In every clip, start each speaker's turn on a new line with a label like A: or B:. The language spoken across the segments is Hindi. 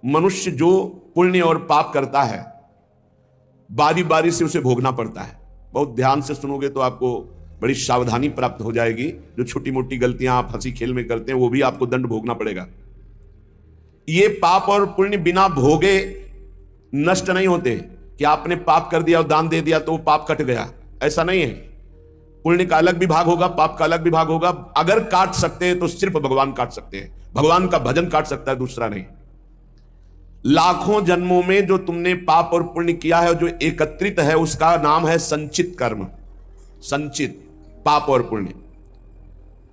A: मनुष्य जो पुण्य और पाप करता है बारी बारी से उसे भोगना पड़ता है। बहुत ध्यान से सुनोगे तो आपको बड़ी सावधानी प्राप्त हो जाएगी। जो छोटी मोटी गलतियां आप हंसी खेल में करते हैं वो भी आपको दंड भोगना पड़ेगा। ये पाप और पुण्य बिना भोगे नष्ट नहीं होते कि आपने पाप कर दिया और दान दे दिया तो वो पाप कट गया, ऐसा नहीं है। पुण्य का अलग विभाग होगा, पाप का अलग विभाग होगा। अगर काट सकते हैं तो सिर्फ भगवान काट सकते हैं। भगवान का भजन काट सकता है, दूसरा नहीं। लाखों जन्मों में जो तुमने पाप और पुण्य किया है, जो एकत्रित है, उसका नाम है संचित कर्म। संचित पाप और पुण्य।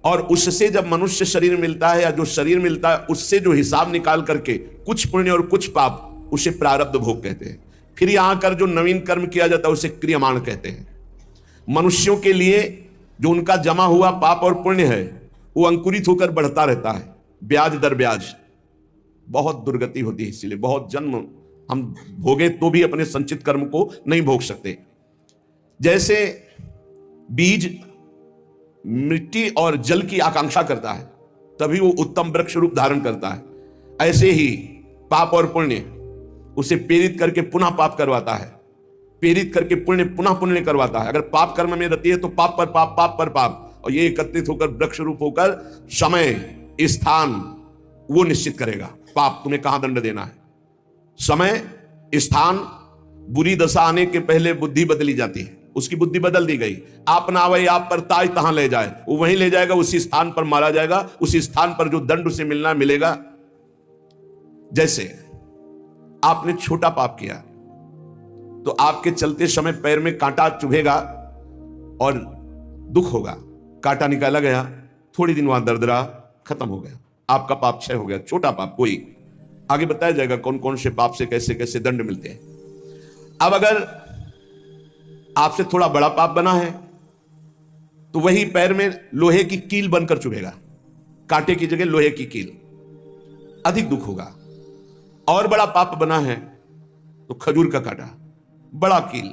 A: और उससे जब मनुष्य शरीर मिलता है या जो शरीर मिलता है, उससे जो हिसाब निकाल करके कुछ पुण्य और कुछ पाप, उसे प्रारब्ध भोग कहते हैं। फिर यहां कर जो नवीन कर्म किया जाता है उसे क्रियमाण कहते हैं। मनुष्यों के लिए जो उनका जमा हुआ पाप और पुण्य है वो अंकुरित होकर बढ़ता रहता है, ब्याज दर ब्याज। बहुत दुर्गति होती है, इसीलिए बहुत जन्म हम भोगे तो भी अपने संचित कर्म को नहीं भोग सकते। जैसे बीज मिट्टी और जल की आकांक्षा करता है तभी वो उत्तम वृक्ष रूप धारण करता है, ऐसे ही पाप और पुण्य उसे प्रेरित करके पुनः पाप करवाता है, प्रेरित करके पुण्य पुनः पुण्य करवाता है। अगर पाप कर्म में रहती है तो पाप पर पाप, पाप पर पाप, और ये एकत्रित होकर वृक्ष रूप होकर समय स्थान वो निश्चित करेगा। पाप तुम्हें कहां दंड देना है, समय स्थान। बुरी दशा आने के पहले बुद्धि बदली जाती है, उसकी बुद्धि बदल दी गई। आप ना आवे आप पर ताज तहां ले जाए, वो वहीं ले जाएगा, उसी स्थान पर मारा जाएगा, उसी स्थान पर जो दंड उसे मिलना मिलेगा। जैसे आपने छोटा पाप किया तो आपके चलते समय पैर में कांटा चुभेगा और दुख होगा। कांटा निकाला गया, थोड़ी दिन वहां दर्द रहा, खत्म हो गया, आपका पाप क्षय हो गया। छोटा पाप कोई, आगे बताया जाएगा कौन कौन से पाप से कैसे कैसे दंड मिलते हैं। अब अगर आपसे थोड़ा बड़ा पाप बना है तो वही पैर में लोहे की कील बनकर चुभेगा, कांटे की जगह लोहे की कील, अधिक दुख होगा। और बड़ा पाप बना है तो खजूर का कांटा, बड़ा कील,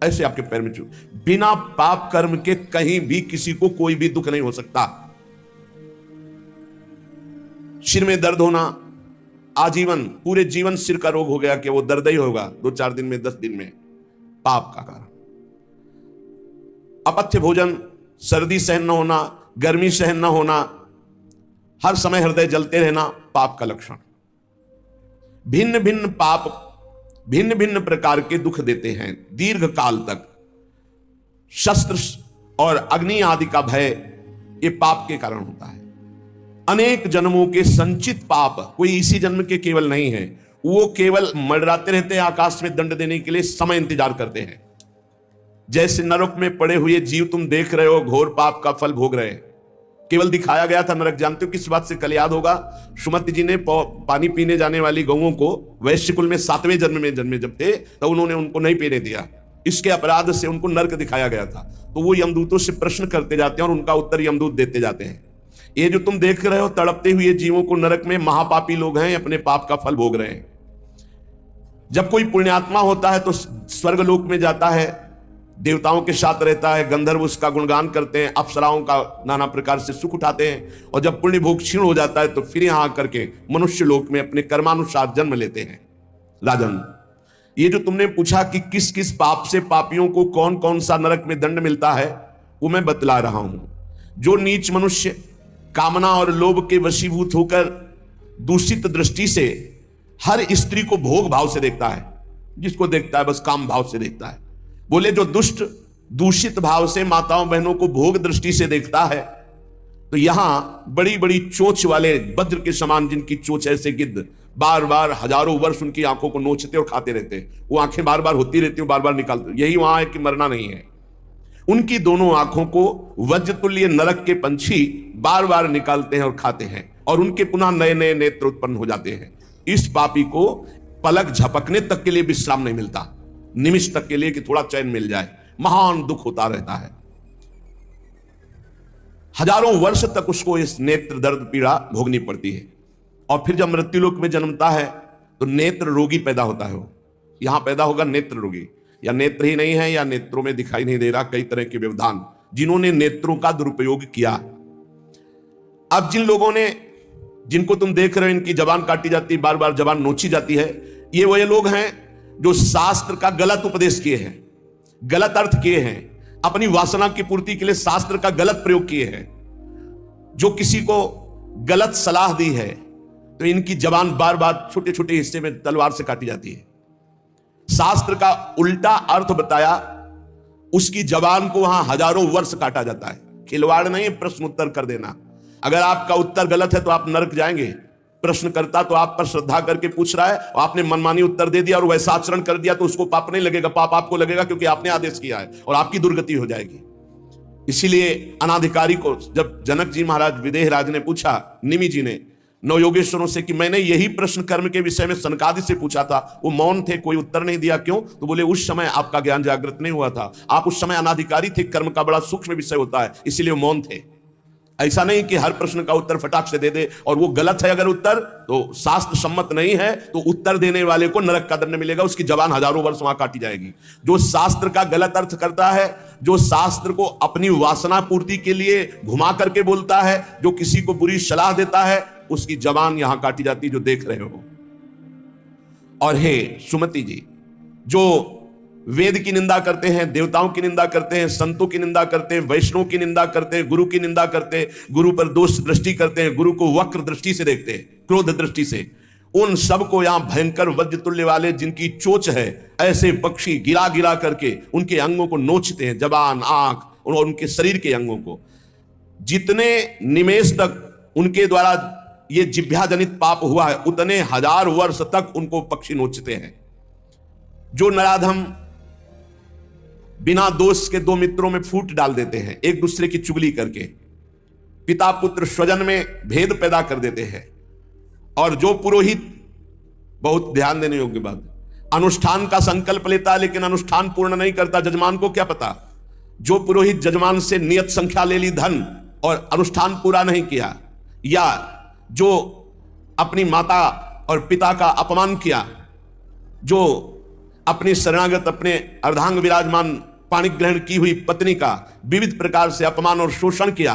A: ऐसे आपके पैर में चुभ। बिना पाप कर्म के कहीं भी किसी को कोई भी दुख नहीं हो सकता। सिर में दर्द होना, आजीवन पूरे जीवन सिर का रोग हो गया कि वो दर्द ही होगा 2-4 दिन में, 10 दिन में, पाप का कारण। अपथ्य भोजन, सर्दी सहन न होना, गर्मी सहन न होना, हर समय हृदय जलते रहना, पाप का लक्षण। भिन्न भिन्न पाप भिन्न भिन्न प्रकार के दुख देते हैं दीर्घ काल तक। शस्त्र और अग्नि आदि का भय ये पाप के कारण होता है। अनेक जन्मों के संचित पाप कोई इसी जन्म के केवल नहीं है, वो केवल मंडराते रहते हैं आकाश में दंड देने के लिए, समय इंतजार करते हैं। जैसे नरक में पड़े हुए जीव तुम देख रहे हो, घोर पाप का फल भोग रहे हैं। केवल दिखाया गया था नरक, जानते हो किस बात से? कल याद होगा, सुमति जी ने पानी पीने जाने वाली गौओं को वैश्य कुल में 7वें जन्म में जन्मे जब थे तो उन्होंने उनको नहीं पीने दिया, इसके अपराध से उनको नरक दिखाया गया था। तो वो यमदूतों से प्रश्न करते जाते हैं और उनका उत्तर यमदूत देते जाते हैं। ये जो तुम देख रहे हो तड़पते हुए जीवों को नरक में, महापापी लोग हैं, अपने पाप का फल भोग रहे हैं। जब कोई पुण्यात्मा होता है तो स्वर्गलोक में जाता है, देवताओं के साथ रहता है, गंधर्व उसका गुणगान करते हैं, अप्सराओं का नाना प्रकार से सुख उठाते हैं। और जब पुण्य भोग क्षीण हो जाता है तो फिर यहां आकर के मनुष्य लोक में अपने कर्मानुसार जन्म लेते हैं। राजन, ये जो तुमने पूछा कि किस किस पाप से पापियों को कौन कौन सा नरक में दंड मिलता है, वो मैं बतला रहा हूं। जो नीच मनुष्य कामना और लोभ के वशीभूत होकर दूषित दृष्टि से हर स्त्री को भोग भाव से देखता है, जिसको देखता है बस काम भाव से देखता है। बोले जो दुष्ट दूषित भाव से माताओं बहनों को भोग दृष्टि से देखता है, तो यहां बड़ी बड़ी चोंच वाले वज्र के समान, जिनकी चोंच ऐसे गिद्ध बार बार हजारों वर्ष उनकी आंखों को नोचते और खाते रहते, वो आंखें बार बार होती रहती, बार बार निकालते, यही वहां है कि मरना नहीं है। उनकी दोनों आंखों को वज्रतुल्य नरक के पंछी बार बार निकालते हैं और खाते हैं, और उनके पुनः नए नए नेत्र उत्पन्न हो जाते हैं। इस पापी को पलक झपकने तक के लिए विश्राम नहीं मिलता, निमिष तक के लिए कि थोड़ा चैन मिल जाए, महान दुख होता रहता है। हजारों वर्ष तक उसको इस नेत्र दर्द पीड़ा भोगनी पड़ती है। और फिर जब मृत्युलोक में जन्मता है तो नेत्र रोगी पैदा होता है। वो यहां पैदा होगा नेत्र रोगी, या नेत्र ही नहीं है या नेत्रों में दिखाई नहीं दे रहा, कई तरह के व्यवधान, जिन्होंने नेत्रों का दुरुपयोग किया। अब जिन लोगों ने जिनको तुम देख रहे हो इनकी जबान काटी जाती है, बार बार जबान नोची जाती है, ये वो लोग हैं जो शास्त्र का गलत उपदेश किए हैं, गलत अर्थ किए हैं, अपनी वासना की पूर्ति के लिए शास्त्र का गलत प्रयोग किए हैं, जो किसी को गलत सलाह दी है, तो इनकी जबान बार बार छोटे छोटे हिस्से में तलवार से काटी जाती है। शास्त्र का उल्टा अर्थ बताया, उसकी जबान को वहां हजारों वर्ष काटा जाता है। खिलवाड़ नहीं, प्रश्न उत्तर कर देना। अगर आपका उत्तर गलत है तो आप नरक जाएंगे। प्रश्न करता तो आप पर श्रद्धा करके पूछ रहा है और आपने मनमानी उत्तर दे दिया और वैसा आचरण कर दिया तो उसको पाप नहीं लगेगा, पाप आपको लगेगा क्योंकि आपने आदेश किया है और आपकी दुर्गति हो जाएगी। इसीलिए अनाधिकारी को जब जनक जी महाराज विदेह राज ने पूछा, निमि जी ने नवयोगेश्वरों से कि मैंने यही प्रश्न कर्म के विषय में सनकादि से पूछा था, वो मौन थे, कोई उत्तर नहीं दिया, क्यों? तो बोले उस समय आपका ज्ञान जागृत नहीं हुआ था, आप उस समय अनाधिकारी थे, कर्म का बड़ा सूक्ष्म विषय होता है, इसीलिए मौन थे। ऐसा नहीं कि हर प्रश्न का उत्तर फटाक से दे दे, और वो गलत है अगर उत्तर तो शास्त्र सम्मत नहीं है तो उत्तर देने वाले को नरक का दंड मिलेगा, उसकी जबान हजारों वर्ष वहां काटी जाएगी। जो शास्त्र का गलत अर्थ करता है, जो शास्त्र को अपनी वासना पूर्ति के लिए घुमा करके बोलता है, जो किसी को बुरी सलाह देता है, उसकी जबान यहां काटी जाती, जो देख रहे हो। और हे सुमति जी, जो वेद की निंदा करते हैं, देवताओं की निंदा करते हैं, संतों की निंदा करते हैं, वैष्णव की निंदा करते हैं, गुरु की निंदा करते हैं, गुरु पर दोष दृष्टि करते हैं, गुरु को वक्र दृष्टि से देखते हैं, क्रोध दृष्टि से, उन सबको यहां भयंकर वज्र तुल्य वाले जिनकी चोंच है, ऐसे पक्षी गिरा गिरा करके उनके अंगों को नोचते हैं, जबान, आंख और उनके शरीर के अंगों को। जितने निमेष तक उनके द्वारा ये जिह्वा जनित पाप हुआ है, उतने हजार वर्ष तक उनको पक्षी नोचते हैं। जो नराधम बिना दोष के दो मित्रों में फूट डाल देते हैं, एक दूसरे की चुगली करके पिता पुत्र स्वजन में भेद पैदा कर देते हैं। और जो पुरोहित, बहुत ध्यान देने योग्य बात, अनुष्ठान का संकल्प लेता है लेकिन अनुष्ठान पूर्ण नहीं करता, जजमान को क्या पता। जो पुरोहित जजमान से नियत संख्या ले ली धन और अनुष्ठान पूरा नहीं किया, या जो अपनी माता और पिता का अपमान किया, जो अपनी शरणागत, अपने अर्धांग विराजमान पाणी ग्रहण की हुई पत्नी का विविध प्रकार से अपमान और शोषण किया,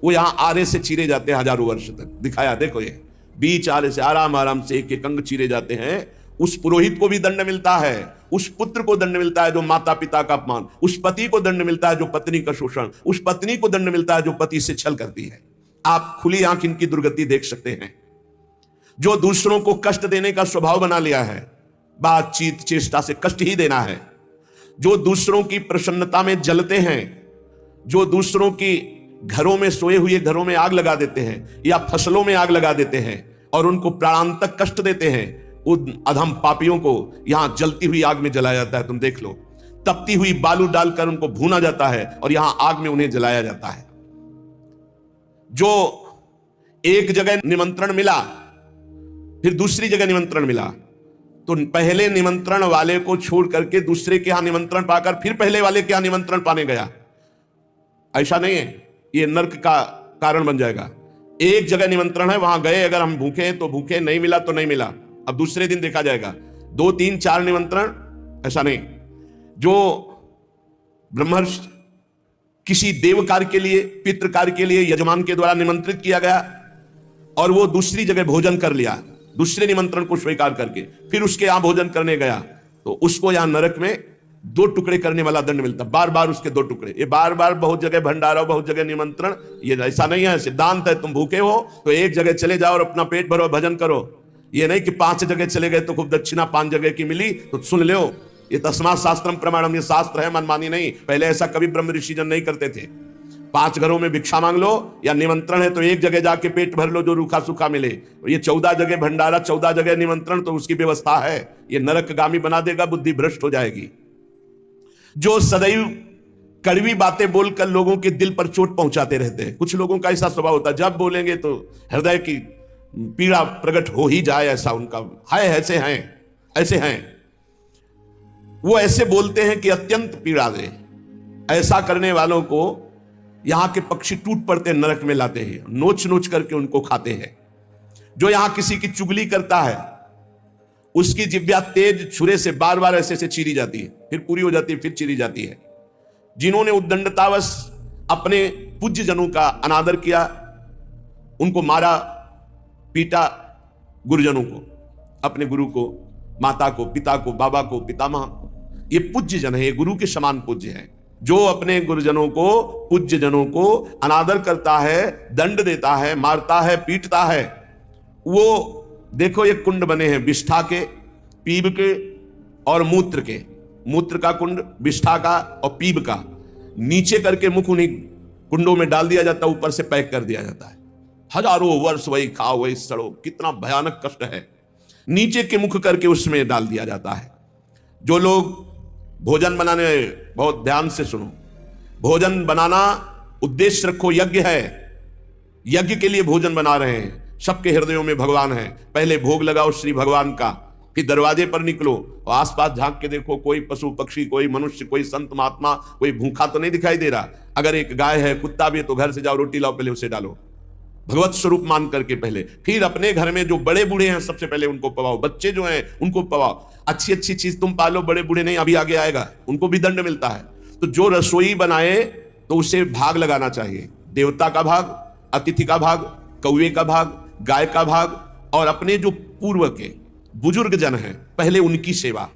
A: वो यहां आरे से चीरे जाते हैं हजारों वर्ष तक। दिखाया, देखो ये बीच आरे से आराम आराम से एक एक अंग चीरे जाते हैं। उस पुरोहित को भी दंड मिलता है, उस पुत्र को दंड मिलता है जो माता पिता का अपमान, उस पति को दंड मिलता है जो पत्नी का शोषण, उस पत्नी को दंड मिलता है जो पति से छल करती है। आप खुली आंख इनकी दुर्गति देख सकते हैं। जो दूसरों को कष्ट देने का स्वभाव बना लिया है, बातचीत चेष्टा से कष्ट ही देना है, जो दूसरों की प्रसन्नता में जलते हैं, जो दूसरों की घरों में, सोए हुए घरों में आग लगा देते हैं या फसलों में आग लगा देते हैं और उनको प्राणांतक कष्ट देते हैं, उन अधम पापियों को यहां जलती हुई आग में जलाया जाता है। तुम देख लो, तपती हुई बालू डालकर उनको भूना जाता है और यहां आग में उन्हें जलाया जाता है। जो एक जगह निमंत्रण मिला, फिर दूसरी जगह निमंत्रण मिला, तो पहले निमंत्रण वाले को छोड़ करके दूसरे के यहां निमंत्रण पाकर फिर पहले वाले के यहां निमंत्रण पाने गया। ऐसा नहीं है, यह नरक का कारण बन जाएगा। एक जगह निमंत्रण है, वहां गए, अगर हम भूखे हैं तो भूखे, नहीं मिला तो नहीं मिला, अब दूसरे दिन देखा जाएगा। 2 3 4 निमंत्रण, ऐसा नहीं। जो ब्रह्मर्षि किसी देव कार्य के लिए, पितृ कार्य के लिए यजमान के द्वारा निमंत्रित किया गया और वो दूसरी जगह भोजन कर लिया, दूसरे निमंत्रण को स्वीकार करके फिर उसके यहां भोजन करने गया, तो उसको यहां नरक में 2 टुकड़े करने वाला दंड मिलता, बार बार उसके 2 टुकड़े। ये बार बार बहुत जगह भंडारा, बहुत जगह निमंत्रण, ये ऐसा नहीं है। सिद्धांत है, तुम भूखे हो तो एक जगह चले जाओ और अपना पेट भरो, भजन करो। ये नहीं कि 5 जगह चले गए तो खूब दक्षिणा 5 जगह की मिली तो सुन लो। ये तस्मात् शास्त्रम प्रमाणम, ये शास्त्र है, मनमानी नहीं। पहले ऐसा कभी ब्रह्म ऋषि जन नहीं करते थे। 5 घरों में भिक्षा मांग लो, या निमंत्रण है तो एक जगह जाके पेट भर लो जो रूखा सूखा मिले। ये 14 जगह भंडारा, 14 जगह निमंत्रण, तो उसकी व्यवस्था है। ये नरकगामी बना देगा, बुद्धि भ्रष्ट हो जाएगी। जो सदैव कड़वी बातें बोलकर लोगों के दिल पर चोट पहुंचाते रहते हैं, कुछ लोगों का ऐसा स्वभाव होता है, जब बोलेंगे तो हृदय की पीड़ा प्रकट हो ही जाए, ऐसा उनका है। ऐसे हैं, ऐसे हैं, वो ऐसे बोलते हैं कि अत्यंत पीड़ा दे। ऐसा करने वालों को यहां के पक्षी टूट पड़ते नरक में लाते हैं, नोच नोच करके उनको खाते हैं। जो यहां किसी की चुगली करता है, उसकी जिह्वा तेज छुरे से बार बार ऐसे से चीरी जाती है, फिर पूरी हो जाती है, फिर चीरी जाती है। जिन्होंने उद्दंडतावश अपने पूज्य जनों का अनादर किया, उनको मारा, पीटा गुरुजनों को, अपने गुरु को, माता को, पिता को, बाबा को, पितामह को। ये पूज्य जन है, ये गुरु के समान पूज्य है। जो अपने गुरुजनों को, पूज्य जनों को अनादर करता है, दंड देता है, मारता है, पीटता है, वो देखो ये कुंड बने हैं विष्ठा के, पीब के और मूत्र के। मूत्र का कुंड, विष्ठा का और पीब का। नीचे करके मुख उन्हीं कुंडों में डाल दिया जाता है, ऊपर से पैक कर दिया जाता है। हजारों वर्ष वही खाओ वही सड़ो, कितना भयानक कष्ट है। नीचे के मुख करके उसमें डाल दिया जाता है। जो लोग भोजन बनाने, बहुत ध्यान से सुनो, भोजन बनाना उद्देश्य रखो, यज्ञ है, यज्ञ के लिए भोजन बना रहे हैं। सबके हृदयों में भगवान है, पहले भोग लगाओ श्री भगवान का, फिर दरवाजे पर निकलो और आसपास झांक के देखो, कोई पशु पक्षी, कोई मनुष्य, कोई संत महात्मा, कोई भूखा तो नहीं दिखाई दे रहा। अगर एक गाय है, कुत्ता भी है, तो घर से जाओ, रोटी लाओ, पहले उसे डालो, भगवत स्वरूप मान करके पहले। फिर अपने घर में जो बड़े बूढ़े हैं सबसे पहले उनको पवाओ, बच्चे जो हैं उनको पवाओ। अच्छी अच्छी चीज तुम पालो, बड़े बूढ़े नहीं, अभी आगे आएगा, उनको भी दंड मिलता है। तो जो रसोई बनाए तो उसे भाग लगाना चाहिए, देवता का भाग, अतिथि का भाग, कौवे का भाग, गाय का भाग, और अपने जो पूर्व के बुजुर्ग जन हैं पहले उनकी सेवा।